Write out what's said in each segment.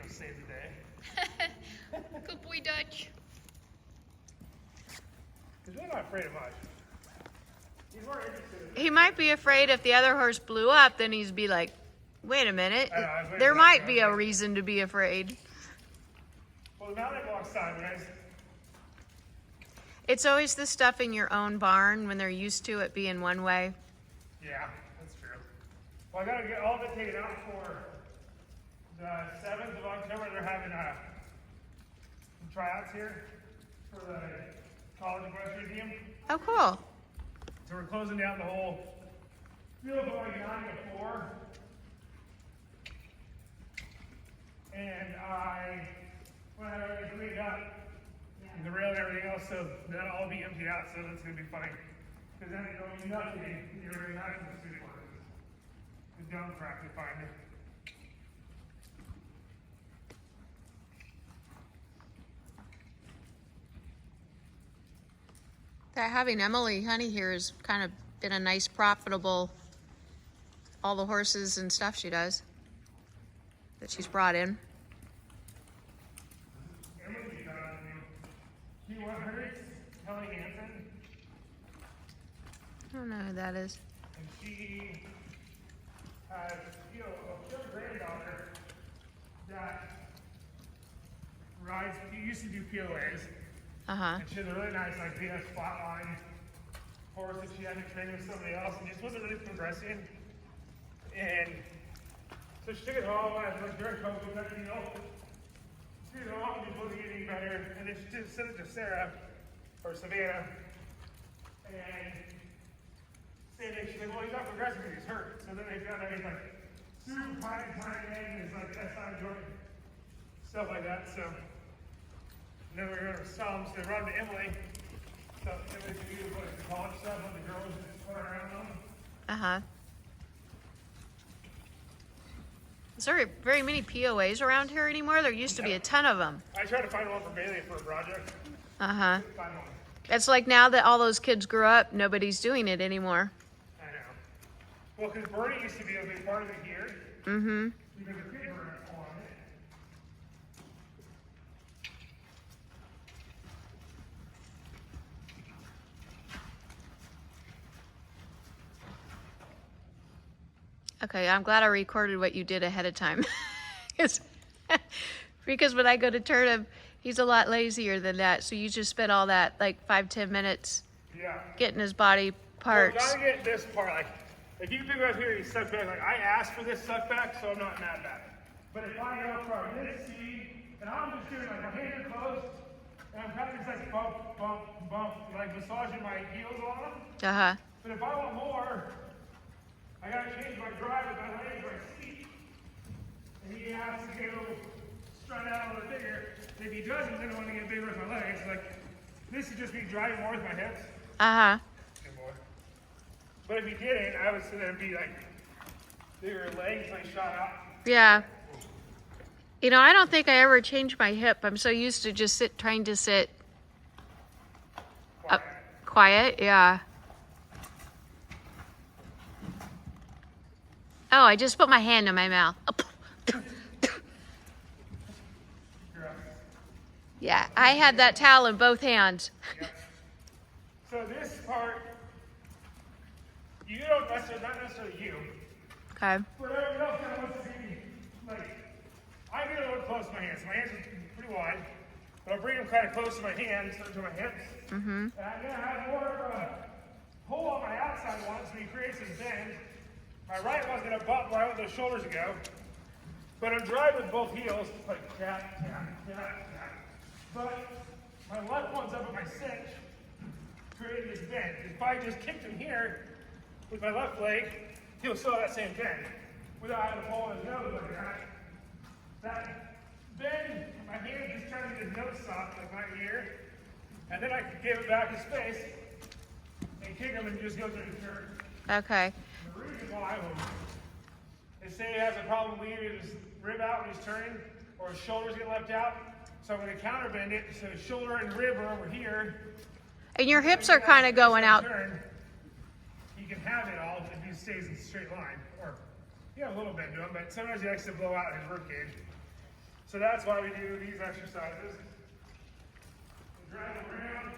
to save the day. Good boy, Dutch. He's really not afraid of much. He's more interested in He might be afraid if the other horse blew up, then he'd be like, wait a minute. I know, I was waiting There for that might to be a happen. reason to be afraid. Well, the mountain walks sideways. It's always the stuff in your own barn when they're used to it being one way. Yeah, that's true. Well, I got to get all of it taken out for the 7th of October. They're having some tryouts here for the college equestrian team. Oh, cool. So we're closing down the whole field from like 9 to 4. And when I already cleaned up the rail and everything else, so that'll all be emptied out, so that's going to be fine. Because then it'll be nothing, you're going to have to do the dump crap to find it. That having Emily Honey here has kind of been a nice, profitable, all the horses and stuff she does that she's brought in. Emily got P100, Kelly Hansen, I don't know who that is. and she has a granddaughter that rides, used to do POAs. Uh-huh. And she had a really nice, like, BS flatline horse that she had to train with somebody else and just wasn't really progressing. And so she took it home, and like during COVID, like, she took it home and just wasn't getting any better. And then she just sent it to Sarah, or Savannah, and saying that she's like, well, he's not progressing because he's hurt. So then they found out he's like super tiny and he's like SI joint, stuff like that. So then we were going to sell them, so they run to Emily. So Emily can use like the college stuff with the girls just put around them. Uh-huh. Is there very many POAs around here anymore? There used to be a ton of them. I tried to find one for Bailey for a project. Uh-huh. Couldn't find one. It's like now that all those kids grew up, nobody's doing it anymore. I know. Well, because Bernie used to be a big part of it here. Mm-hmm. Because the kid were on it. Okay, I'm glad I recorded what you did ahead of time. Because when I go to turn him, he's a lot lazier than that. So you just spent all that, like 5-10 minutes Yeah. getting his body Well, parts. gotta get this part. Like, if you pick it up here, you suck back. Like, I asked for this suck back, so I'm not mad about it. But if I go from this seat, and I'm just doing like my hands are closed, and I'm kind of just like bump, bump, bump, like massaging my heels on them. Uh-huh. But if I want more, I gotta change my drive with my legs or my seat. And he has to go strut out a little bigger. And if he doesn't, then I want to get bigger with my legs. Like, this is just me driving more with my hips. Uh-huh. Anymore. But if he didn't, I would sit there and be like, bigger legs, like shot out. Yeah. You know, I don't think I ever changed my hip. I'm so used to just trying to sit up quiet. Yeah. Oh, I just put my hand in my mouth. Yeah, I had that towel in both hands. Yep. So this part, you don't necessarily, not necessarily you, Okay. but everyone else kind of wants to be, like, I get a little close to my hands. My hands are pretty wide, but I'll bring them kind of close to my hands, to my hips. Mm-hmm. And I'm going to have more of a hole on my outside one, so he creates this bend. My right one's going to bump where I want those shoulders to go. But I'm driving with both heels, like tap, tap, tap, tap. But my left one's up at my cinch, creating this bend. If I just kicked him here with my left leg, he'll still have that same bend without having to pull his nose like that. That bend, my hand just trying to get his nose soft, like right here. And then I can give it back to space and kick him and just go through the turn. Okay. The reason why they say he has a problem leaving his rib out when he's turning, or his shoulders get left out. So I'm going to counterbend it, so his shoulder and rib are over here. And your hips are kind of going out. Turn, he can have it all if he stays in a straight line. Or, yeah, a little bend to him, but sometimes he likes to blow out his rib cage. So that's why we do these exercises. Drive around.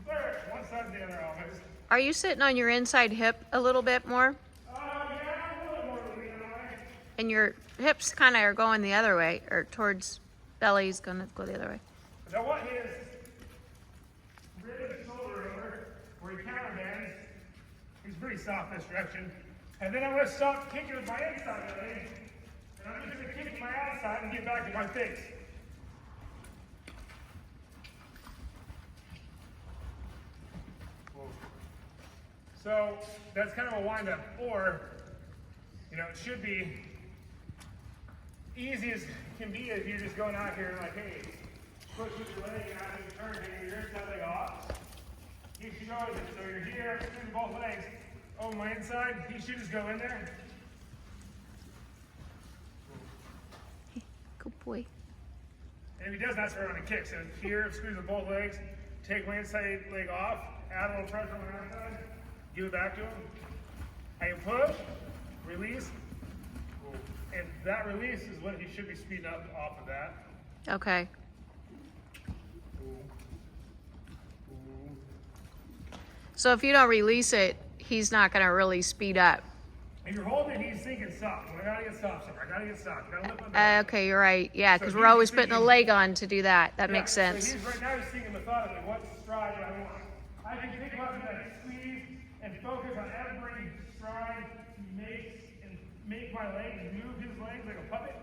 There, one side and the other almost. Are you sitting on your inside hip a little bit more? Yeah, a little more leaning away. And your hips kind of are going the other way, or towards belly's gonna go the other way. Because I want his rib shoulder over where he counterbends. He's pretty soft this direction. And then I'm going to stop kicking with my inside leg. And I'm just going to kick with my outside and get back to my face. So that's kind of a wind up. Or, you know, it should be easy as can be if you're just going out here and like, hey, push with your leg and out of the turn, taking your inside leg off. You should go with it. So you're here, using both legs over my inside. He should just go in there. Good boy. And if he does, that's where I'm going to kick. So here, squeeze with both legs, take my inside leg off, add a little pressure on my outside, give it back to him. I can push, release, and that release is what he should be speeding up off of that. Okay. So if you don't release it, he's not gonna really speed up. And you're holding it, he's thinking stop. So I gotta get stopped somewhere. I gotta get stopped. Gotta lift my back. Okay, you're right. Yeah, because So we're he's always putting a thinking- leg on to do that. That Yeah, makes so sense. he's right now he's thinking methodically, what stride do I want? I can think about that squeeze and focus on every stride he makes and make my legs move his legs like a puppet.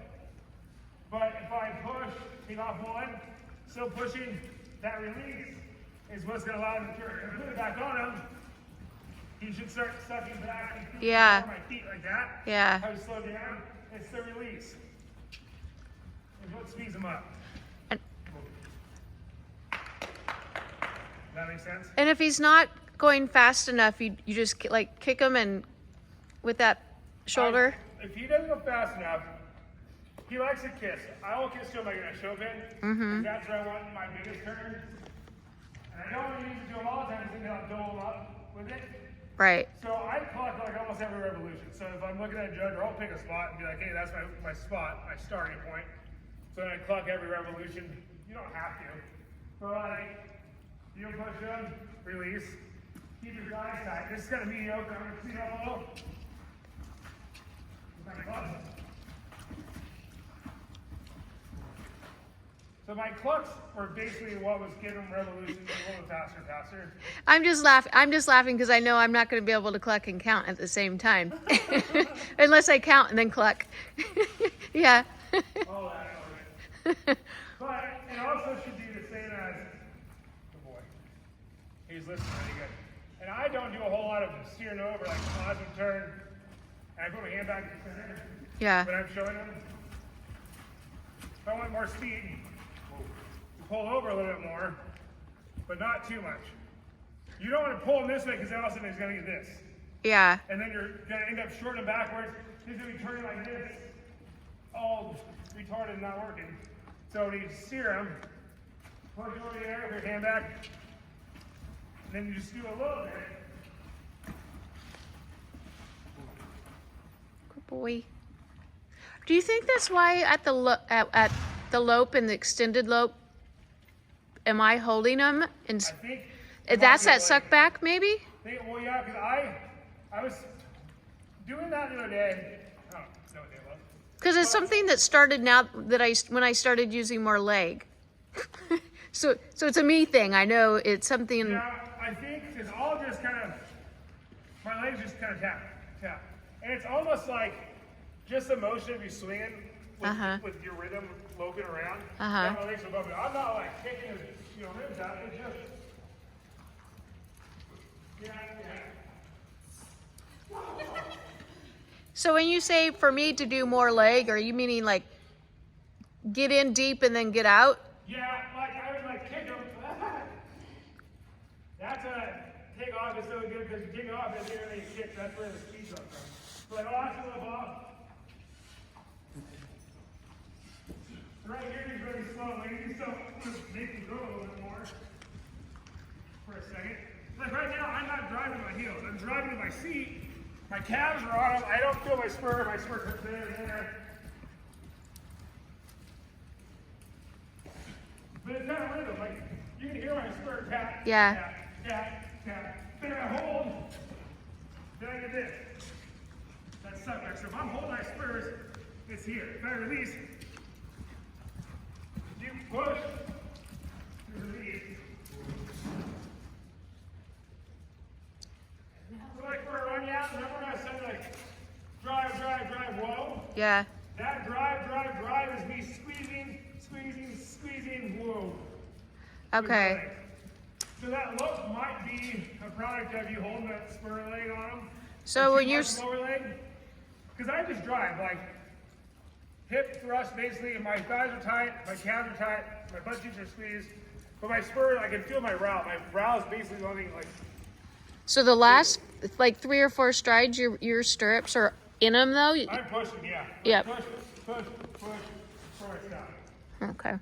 But if I push, take off one, still pushing, that release is what's gonna allow him to turn. If I put it back on him, he should start sucking back and Yeah. on my feet like that. Yeah. How he slow down, it's the release. It's what speeds him up. And, Does that make sense? and if he's not going fast enough, you just like kick him and with that shoulder. If he doesn't go fast enough, he likes to kiss. I will kiss to him like in a show pin. Mm-hmm. That's where I want my biggest turn. And I don't want to use it to him all the time because I'll dole him up with it. Right. So I clock like almost every revolution. So if I'm looking at a judge, or I'll pick a spot and be like, hey, that's my spot, my starting point. So then I clock every revolution. You don't have to. But like, you push him, release, keep your guys tight. This is kind of mediocre. I'm going to clean up a little. My clucks. So my clucks were basically what was getting revolutions a little faster and faster. I'm just laughing because I know I'm not going to be able to cluck and count at the same time, unless I count and then cluck. Yeah. All that, okay. But it also should be the same as, good boy, he's listening really good. And I don't do a whole lot of steering over, like pause and turn, and I put my hand back in the center. Yeah. But I'm showing them. If I want more speed, pull over a little bit more, but not too much. You don't want to pull him this way because then all of a sudden he's going to get this. Yeah. And then you're going to end up shorting him backwards. He's going to be turning like this, all retarded and not working. So when you steer him, push over there with your hand back, and then you just do a little bit. Good boy. Do you think that's why at the lope and the extended lope, am I holding them? And I think that's that suck back, maybe? Well, yeah, because I was doing that the other day. Oh, no, it was. Because it's something that started now that when I started using more leg. so it's a me thing. I know it's something. Yeah, I think it's all just kind of, my legs just kind of tap. And it's almost like just the motion of you swinging with your rhythm loping around. That my legs are bumping. I'm not like kicking his ribs out. It's just, So when you say for me to do more leg, are you meaning like get in deep and then get out? Yeah, like I would like kick him. That's a take off is so good because you take off and then you kick. That's where the speed comes from. But I'll ask you off. Right here he's really slow. Maybe so make him go a little bit more for a second. Like right now, I'm not driving my heels. I'm driving with my seat. My calves are on them. I don't feel my spur. My spur comes there and there. Yeah. Then I hold. Then I get this. That's subject. So if I'm holding my spurs, it's here. If I release, you push, you release. So like for a run out, remember when I said like drive, whoa? Yeah. That drive is me squeezing, whoa. Okay. So that look might be a product of you holding that spur leg on them. So when you're Lower leg, because I just drive like hip thrust basically, and my thighs are tight, my calves are tight, my butt cheeks are squeezed, but my spur, I can feel my row. My row is basically running like. so the last like 3 or 4 strides, your stirrups are in them though. I'm pushing, yeah. Yep. Push, before I stop. Okay.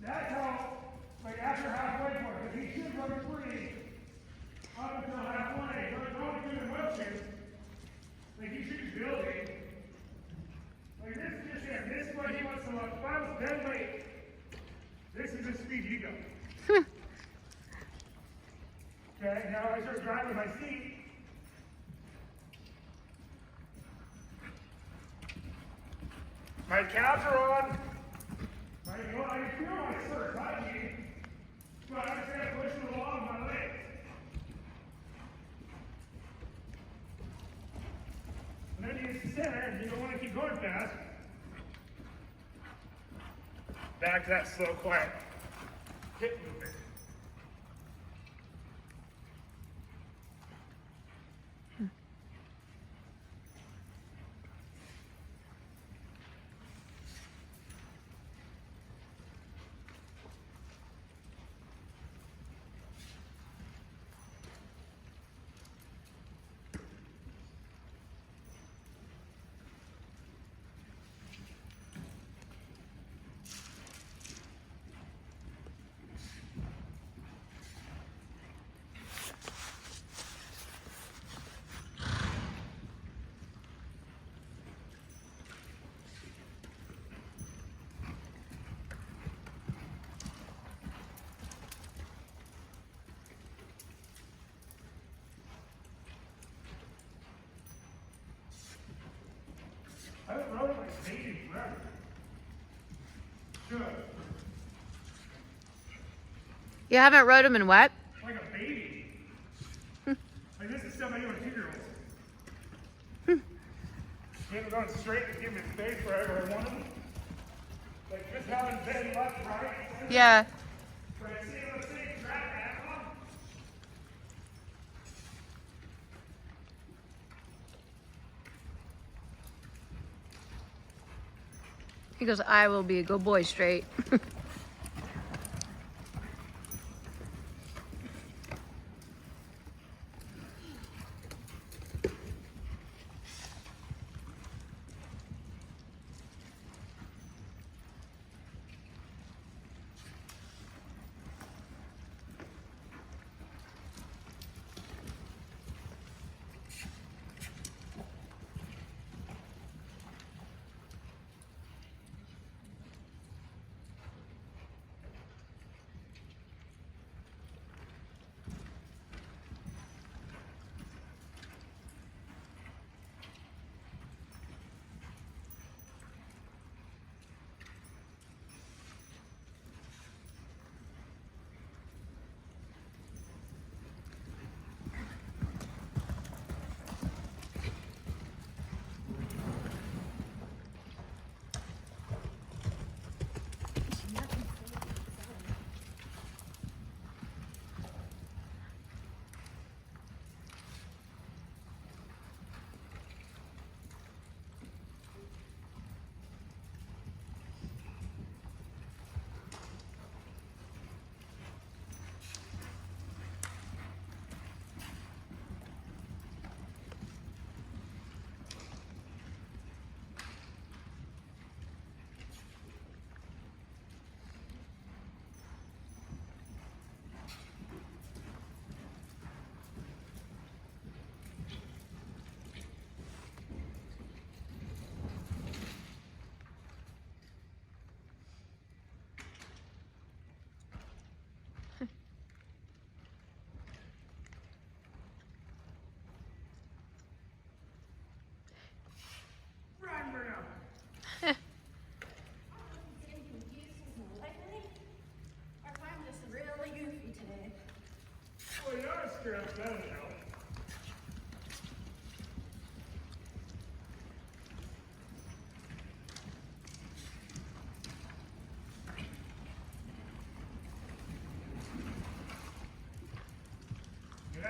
That's how, like after halfway point, if he should run free up until halfway, but going through the motion, like he should be building. Like this is just it. This is what he wants to look. If I was dead weight, this is the speed you go. Okay, now I start driving my seat. My calves are on. I can feel my spurs, not me. But I'm just going to push it along my legs. And then you get center, and you don't want to keep going fast. Back to that slow, quiet hip movement. I haven't rode like baby forever. Should. You haven't rode them in what? Like a baby. Like this is somebody with 2-year-olds. Getting going straight and giving space wherever I want them. Like just having bend left, right. Yeah. But I see those things drag back on. He goes, I will be a good boy straight.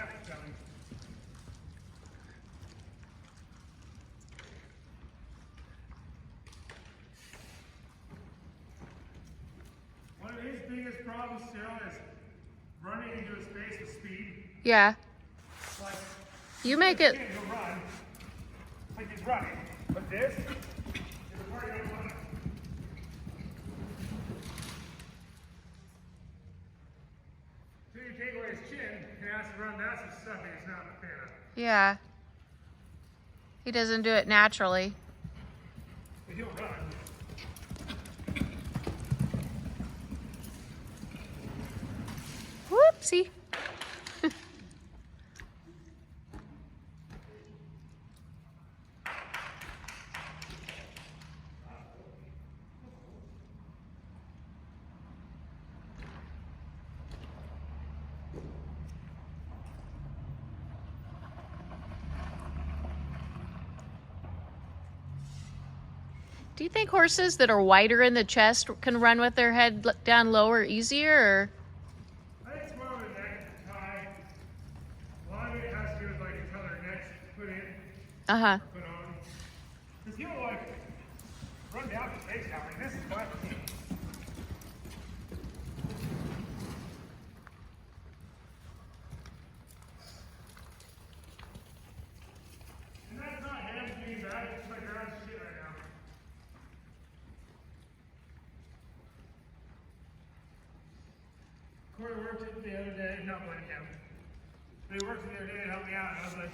traffic coming. One of his biggest problems still is running into a space with speed. Yeah. Like, You make it. he'll run, like he's running, but this is the part you don't want. So you take away his chin and ask to run massive stuff and he's not prepared. Yeah. He doesn't do it naturally. But he'll run. Whoopsie. Do you think horses that are wider in the chest can run with their head down lower easier? Or? I think it's more of a neck tie. A lot of it has to do with like how their necks put in, Uh-huh. put on. Because he'll like run down the face down. Like this is my team. And that's not him being bad, it's just like around shit right now. Corey worked it the other day, not blaming him. But he worked it the other day to help me out, and I was like,